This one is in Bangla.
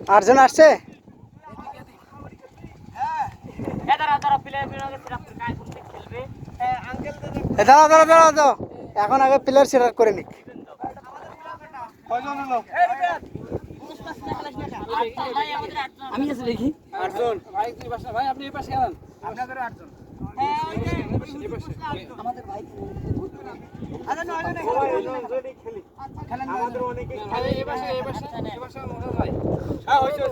আটজন আসছে দাঁড়াও এখন আগে প্লেয়ার সিলেক্ট করে নিক আমি আছি দেখি আটজন ভাই তুই পাশে ভাই আপনি এই পাশে আছেন আপনাদের আটজন আমাদের ভাই খেলেন আমাদের অনেকে খেলে এই পাশে মহারাজ ভাই হ্যাঁ হইছে